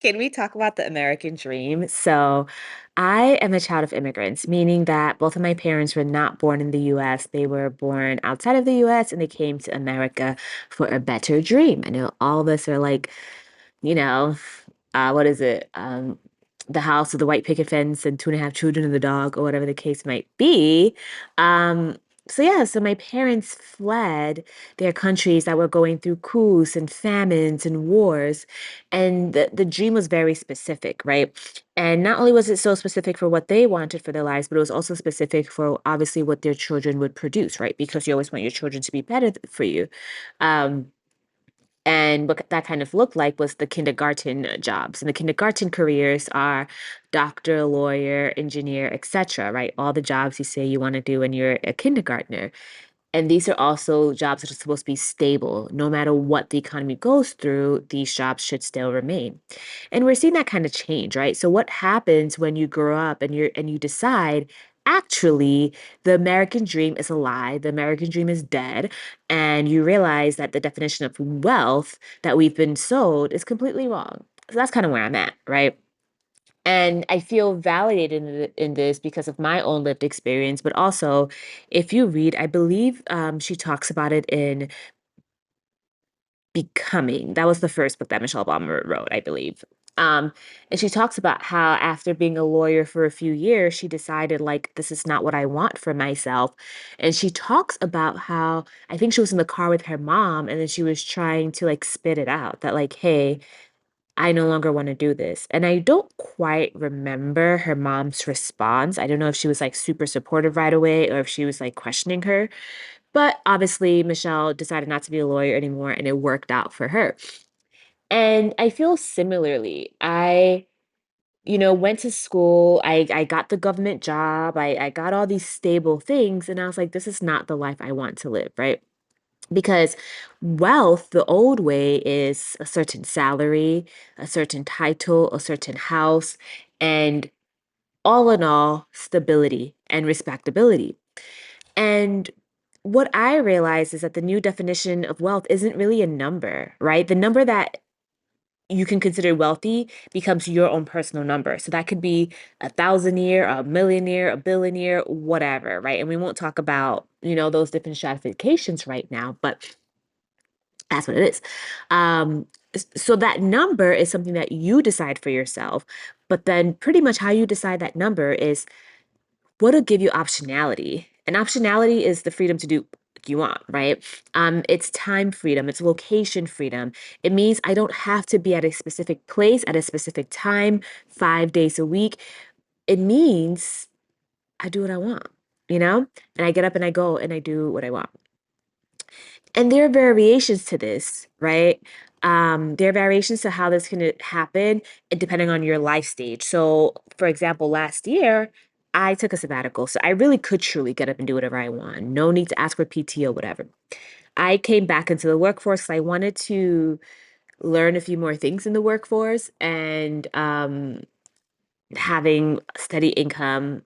Can we talk about the American dream? So, I am a child of immigrants, meaning that both of my parents were not born in the US. They were born outside of the US and they came to America for a better dream. I know all of us are like, you know, what is it? The house with the white picket fence and two and a half children and the dog, or whatever the case might be. Um, so yeah, so my parents fled their countries that were going through coups and famines and wars. And the dream was very specific, right? And not only was it so specific for what they wanted for their lives, but it was also specific for obviously what their children would produce, right? Because you always want your children to be better for you. Um, and what that kind of looked like was the kindergarten jobs. And the kindergarten careers are doctor, lawyer, engineer, etc., right? All the jobs you say you want to do when you're a kindergartner. And these are also jobs that are supposed to be stable. No matter what the economy goes through, these jobs should still remain. And we're seeing that kind of change, right? So what happens when you grow up and you decide, actually, the American dream is a lie, the American dream is dead, and you realize that the definition of wealth that we've been sold is completely wrong. So that's kind of where I'm at, right? And I feel validated in this because of my own lived experience, but also if you read, I believe she talks about it in Becoming. That was the first book that Michelle Obama wrote, I believe. And she talks about how after being a lawyer for a few years, she decided, like, this is not what I want for myself. And she talks about how I think she was in the car with her mom, and then she was trying to like spit it out that, like, hey, I no longer want to do this. And I don't quite remember her mom's response. I don't know if she was like super supportive right away or if she was like questioning her. But obviously, Michelle decided not to be a lawyer anymore and it worked out for her. And I feel similarly. Went to school. I got the government job. I got all these stable things. And I was like, this is not the life I want to live, right? Because wealth, the old way, is a certain salary, a certain title, a certain house, and all in all, stability and respectability. And what I realize is that the new definition of wealth isn't really a number, right? The number that you can consider wealthy becomes your own personal number. So that could be a thousandaire, a millionaire, a billionaire, whatever, right? And we won't talk about, those different stratifications right now, but that's what it is. So that number is something that you decide for yourself. But then pretty much how you decide that number is what'll give you optionality. And optionality is the freedom to do what you want, right? It's time freedom, it's location freedom. It means I don't have to be at a specific place at a specific time, 5 days a week. It means I do what I want, you know? And I get up and I go and I do what I want. And there are variations to this, right? There are variations to how this can happen depending on your life stage. So, for example, last year, I took a sabbatical. So I really could truly get up and do whatever I want. No need to ask for PTO, whatever. I came back into the workforce 'cause I wanted to learn a few more things in the workforce and having steady income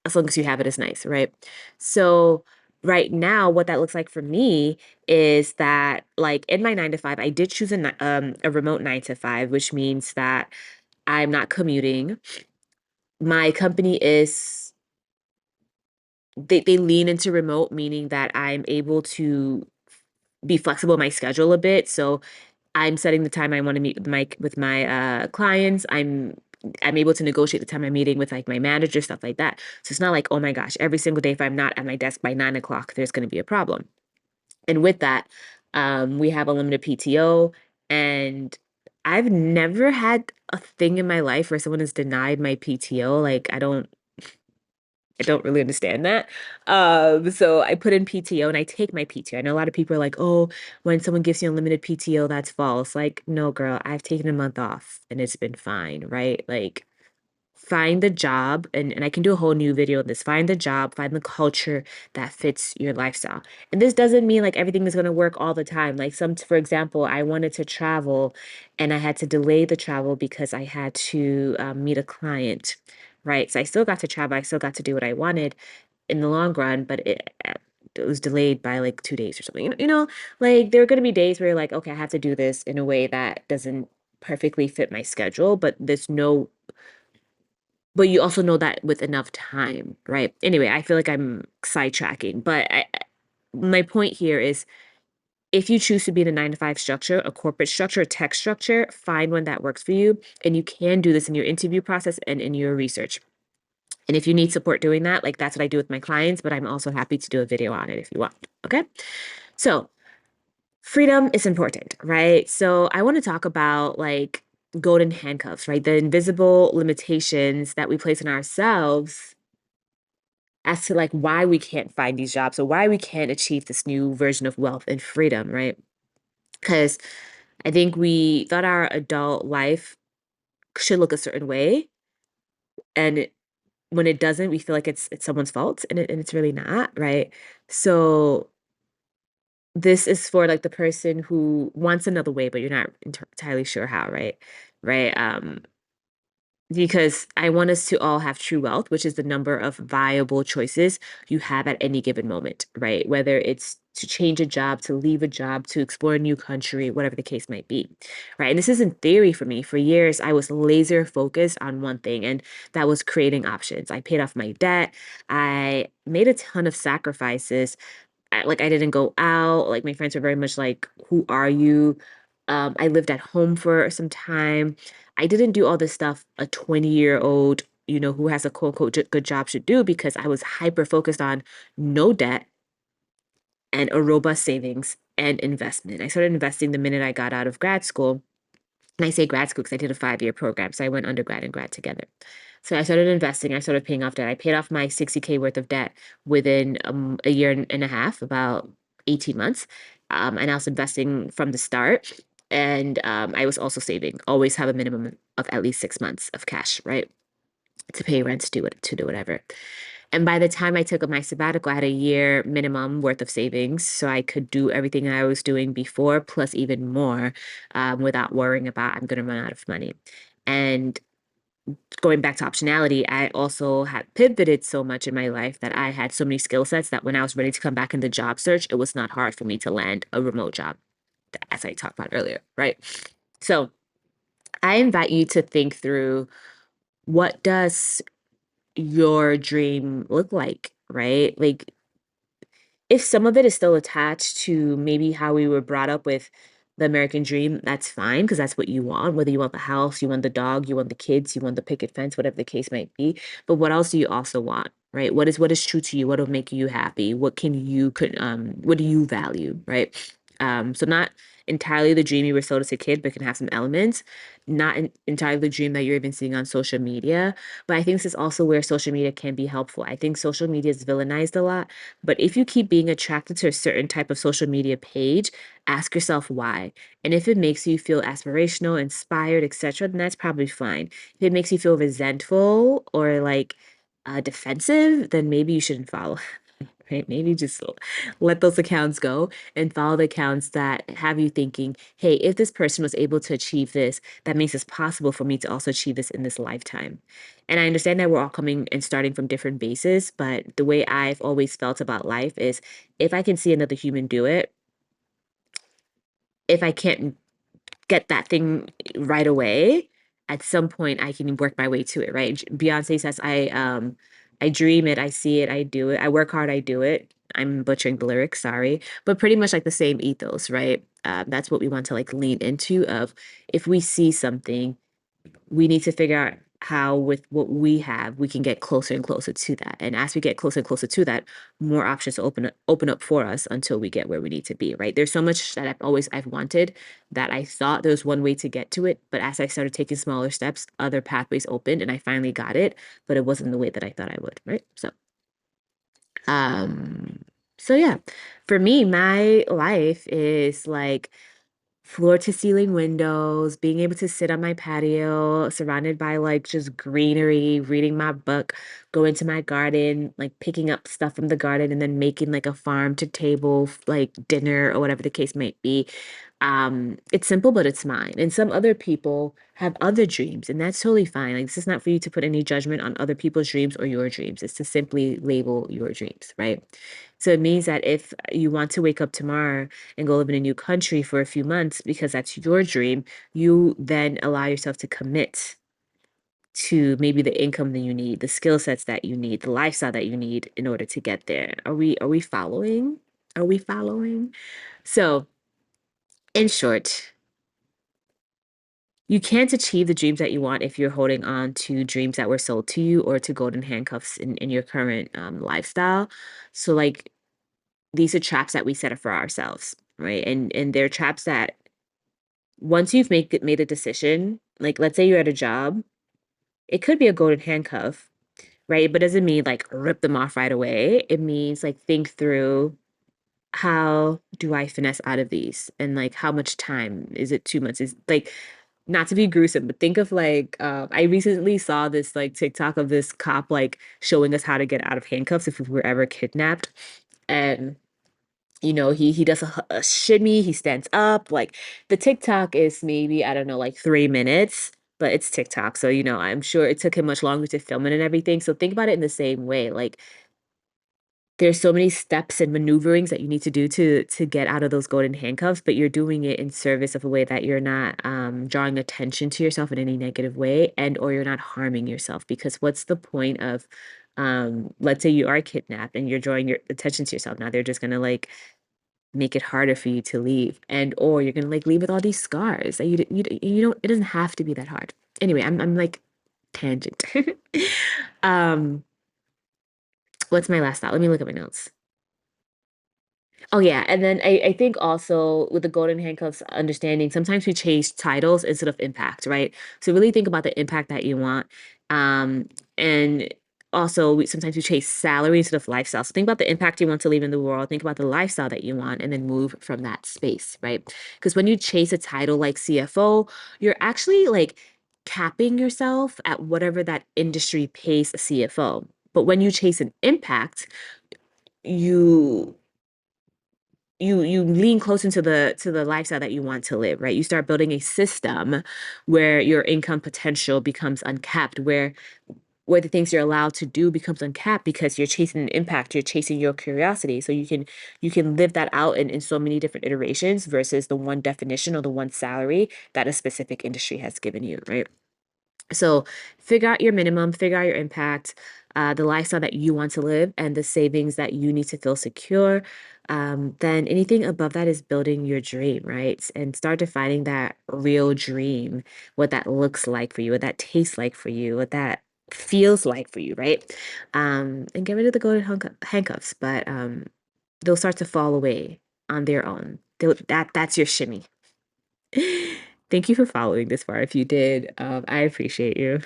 as long as you have it is nice, right? So right now, what that looks like for me is that like in my 9 to 5, I did choose a remote 9 to 5, which means that I'm not commuting. My company is they lean into remote, meaning that I'm able to be flexible in my schedule a bit. So I'm setting the time I want to meet with my clients. I'm able to negotiate the time I'm meeting with like my manager, stuff like that. So it's not like, oh my gosh, every single day if I'm not at my desk by 9 o'clock, there's going to be a problem. And with that, we have unlimited PTO, and I've never had a thing in my life where someone has denied my PTO. Like I don't really understand that. So I put in PTO and I take my PTO. I know a lot of people are like, oh, when someone gives you unlimited PTO, that's false. Like, no, girl, I've taken a month off and it's been fine, right? Like, find the job, and I can do a whole new video on this. Find the job, find the culture that fits your lifestyle. And this doesn't mean like everything is going to work all the time. Like for example, I wanted to travel and I had to delay the travel because I had to meet a client, right? So I still got to travel. I still got to do what I wanted in the long run, but it was delayed by like 2 days or something. Like there are going to be days where you're like, okay, I have to do this in a way that doesn't perfectly fit my schedule, but you also know that with enough time, right? Anyway, I feel like I'm sidetracking, but my point here is if you choose to be in a 9 to 5 structure, a corporate structure, a tech structure, find one that works for you. And you can do this in your interview process and in your research. And if you need support doing that, like that's what I do with my clients, but I'm also happy to do a video on it if you want. Okay. So freedom is important, right? So I want to talk about like golden handcuffs, right? The invisible limitations that we place on ourselves as to like why we can't find these jobs or why we can't achieve this new version of wealth and freedom, right? Because I think we thought our adult life should look a certain way, and when it doesn't, we feel like it's someone's fault, and it's really not, right? So this is for like the person who wants another way, but you're not entirely sure how, right? Right. Because I want us to all have true wealth, which is the number of viable choices you have at any given moment, right? Whether it's to change a job, to leave a job, to explore a new country, whatever the case might be, right? And this is in theory for me. For years, I was laser focused on one thing, and that was creating options. I paid off my debt. I made a ton of sacrifices. I didn't go out. Like my friends were very much like, "Who are you?" I lived at home for some time. I didn't do all this stuff a 20-year-old, who has a quote unquote good job should do because I was hyper focused on no debt and a robust savings and investment. I started investing the minute I got out of grad school. And I say grad school because I did a 5-year program. So I went undergrad and grad together. So I started investing. I started paying off debt. I paid off my 60K worth of debt within a year and a half, about 18 months. And I was investing from the start. And I was also saving, always have a minimum of at least 6 months of cash, right? To pay rent, to do whatever. And by the time I took up my sabbatical, I had a year minimum worth of savings. So I could do everything I was doing before, plus even more, without worrying about I'm going to run out of money. And going back to optionality, I also had pivoted so much in my life that I had so many skill sets that when I was ready to come back in the job search, it was not hard for me to land a remote job, as I talked about earlier, right? So I invite you to think through what does your dream look like, right? Like if some of it is still attached to maybe how we were brought up with the American dream, that's fine because that's what you want. Whether you want the house, you want the dog, you want the kids, you want the picket fence, whatever the case might be. But what else do you also want, right? What is true to you? What will make you happy? What do you value, right? So not entirely the dream you were sold as a kid, but can have some elements. Not entirely the dream that you're even seeing on social media. But I think this is also where social media can be helpful. I think social media is villainized a lot, but if you keep being attracted to a certain type of social media page, ask yourself why. And if it makes you feel aspirational, inspired, etc., then that's probably fine. If it makes you feel resentful or like defensive, then maybe you shouldn't follow. Right? Maybe just let those accounts go and follow the accounts that have you thinking, hey, if this person was able to achieve this, that makes it possible for me to also achieve this in this lifetime. And I understand that we're all coming and starting from different bases, but the way I've always felt about life is if I can see another human do it, if I can't get that thing right away, at some point I can work my way to it, right? Beyonce says, I dream it, I see it, I do it. I work hard, I do it. I'm butchering the lyrics, sorry. But pretty much like the same ethos, right? That's what we want to like lean into of if we see something, we need to figure out how with what we have we can get closer and closer to that, and as we get closer and closer to that, more options open up for us until we get where we need to be, right? There's so much that I've wanted that I thought there was one way to get to it, but as I started taking smaller steps, other pathways opened and I finally got it, but it wasn't the way that I thought I would, right? Um so yeah, for me my life is like floor to ceiling windows, being able to sit on my patio, surrounded by like just greenery, reading my book, going to my garden, like picking up stuff from the garden and then making like a farm to table like dinner or whatever the case might be. It's simple, but it's mine. And some other people have other dreams, and that's totally fine. Like, this is not for you to put any judgment on other people's dreams or your dreams. It's to simply label your dreams, right? So it means that if you want to wake up tomorrow and go live in a new country for a few months because that's your dream, you then allow yourself to commit to maybe the income that you need, the skill sets that you need, the lifestyle that you need in order to get there. Are we following? Are we following? So, in short, you can't achieve the dreams that you want if you're holding on to dreams that were sold to you or to golden handcuffs in your current lifestyle. So like these are traps that we set up for ourselves, right? And they're traps that once you've made a decision, like let's say you're at a job, it could be a golden handcuff, right? But doesn't mean like rip them off right away. It means like think through how do I finesse out of these? And like how much time? Is it 2 months? Is like not to be gruesome, but think of like I recently saw this like TikTok of this cop like showing us how to get out of handcuffs if we were ever kidnapped. And he does a shimmy, he stands up. Like the TikTok is maybe, I don't know, like 3 minutes, but it's TikTok. So, I'm sure it took him much longer to film it and everything. So think about it in the same way. Like there's so many steps and maneuverings that you need to do to get out of those golden handcuffs, but you're doing it in service of a way that you're not drawing attention to yourself in any negative way, and or you're not harming yourself. Because what's the point of let's say you are kidnapped and you're drawing your attention to yourself. Now they're just gonna like make it harder for you to leave, and or you're gonna like leave with all these scars that you don't, it doesn't have to be that hard. Anyway, I'm like tangent. um what's my last thought? Let me look at my notes. Oh yeah, and then I think also with the golden handcuffs understanding, sometimes we chase titles instead of impact, right? So really think about the impact that you want. And also sometimes we chase salary instead of lifestyle. So think about the impact you want to leave in the world, think about the lifestyle that you want, and then move from that space, right? Because when you chase a title like CFO, you're actually like capping yourself at whatever that industry pays a CFO. But when you chase an impact, you you lean close into the lifestyle that you want to live, right? You start building a system where your income potential becomes uncapped, where the things you're allowed to do becomes uncapped because you're chasing an impact, you're chasing your curiosity. So you can live that out in so many different iterations versus the one definition or the one salary that a specific industry has given you, right? So figure out your minimum, figure out your impact, the lifestyle that you want to live, and the savings that you need to feel secure. Then anything above that is building your dream, right? And start defining that real dream, what that looks like for you, what that tastes like for you, what that feels like for you, right? And get rid of the golden handcuffs, but they'll start to fall away on their own. That's your shimmy. Thank you for following this far. If you did, I appreciate you.